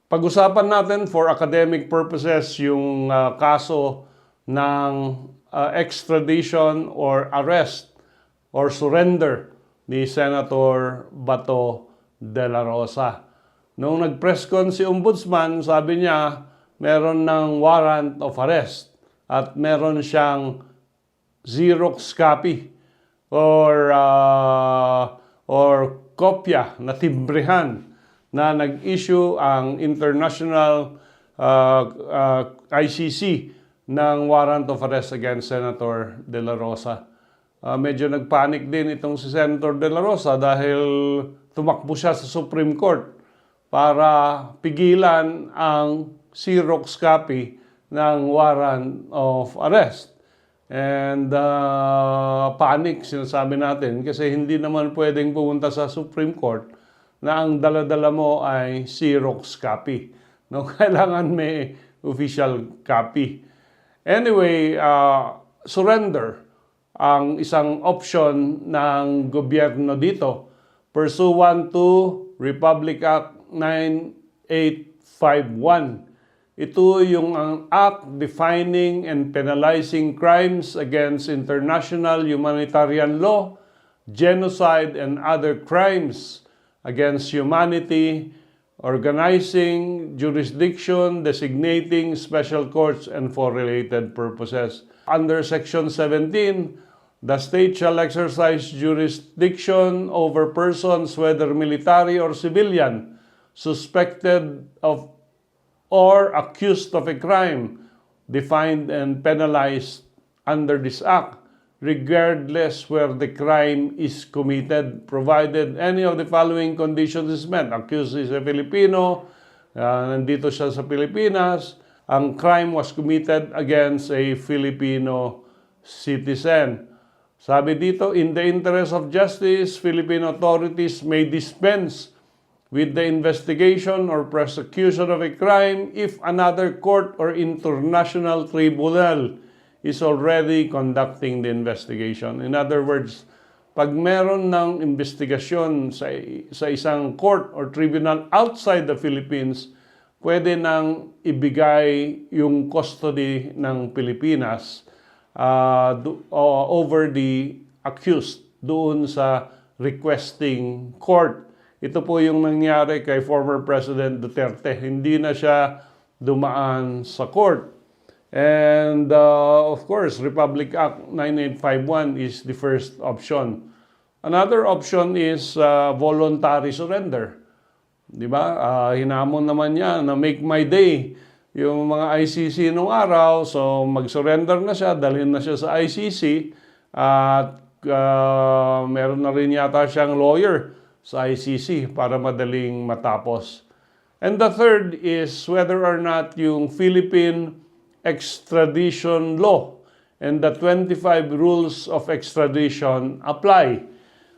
Pag-usapan natin for academic purposes yung kaso ng extradition or arrest or surrender ni Senator Bato de la Rosa. Nung nag-press con si Ombudsman, sabi niya meron ng warrant of arrest at meron siyang Xerox copy or kopya na timbrehan na nag-issue ang International ICC ng warrant of arrest against Senator De La Rosa. Medyo nagpanic din itong si Senator De La Rosa dahil tumakbo siya sa Supreme Court para pigilan ang Xerox copy ng warrant of arrest. And panic, sinasabi natin, kasi hindi naman pwedeng pumunta sa Supreme Court na ang dala-dala mo ay Xerox copy. No? Kailangan may official copy. Anyway, surrender ang isang option ng gobyerno dito pursuant to Republic Act 9851. Ito yung ang act defining and penalizing crimes against international humanitarian law, genocide, and other crimes against humanity, organizing jurisdiction, designating special courts, and for related purposes. Under Section 17, the state shall exercise jurisdiction over persons, whether military or civilian, suspected of or accused of a crime defined and penalized under this act, regardless where the crime is committed, provided any of the following conditions is met. Accused is a Filipino, nandito siya sa Pilipinas, ang crime was committed against a Filipino citizen. Sabi dito, in the interest of justice, Philippine authorities may dispense with the investigation or prosecution of a crime if another court or international tribunal is already conducting the investigation. In other words, pag meron ng investigasyon sa isang court or tribunal outside the Philippines, pwede nang ibigay yung custody ng Pilipinas over the accused doon sa requesting court. Ito po yung nangyari kay former President Duterte. Hindi na siya dumaan sa court. And of course, Republic Act 9851 is the first option. Another option is voluntary surrender. Di ba? Hinamon naman niya na make my day yung mga ICC nung araw. So mag-surrender na siya, dalhin na siya sa ICC at meron na rin yata siyang lawyer sa ICC para madaling matapos. And the third is whether or not yung Philippine extradition law and the 25 rules of extradition apply.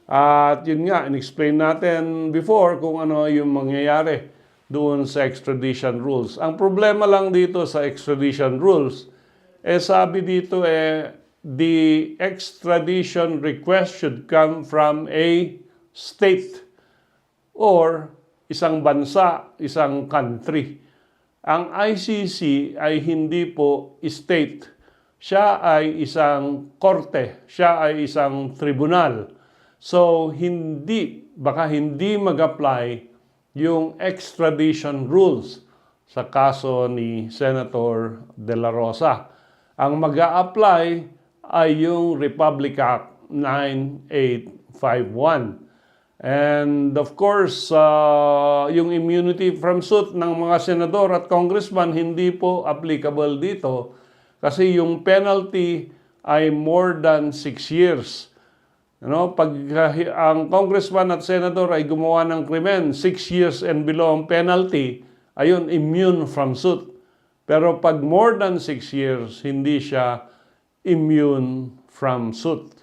At yun nga, in-explain natin before kung ano yung mangyayari doon sa extradition rules. Ang problema lang dito sa extradition rules, sabi dito the extradition request should come from a state or isang bansa, isang country. Ang ICC ay hindi po state. Siya ay isang korte, siya ay isang tribunal. So, baka hindi mag-apply yung extradition rules sa kaso ni Senator De La Rosa. Ang mag-a-apply ay yung Republic Act 9851. And of course, yung immunity from suit ng mga senador at congressman hindi po applicable dito kasi yung penalty ay more than 6 years. Pag ang congressman at senador ay gumawa ng krimen, 6 years and below ang penalty, ayun, immune from suit. Pero pag more than 6 years, hindi siya immune from suit.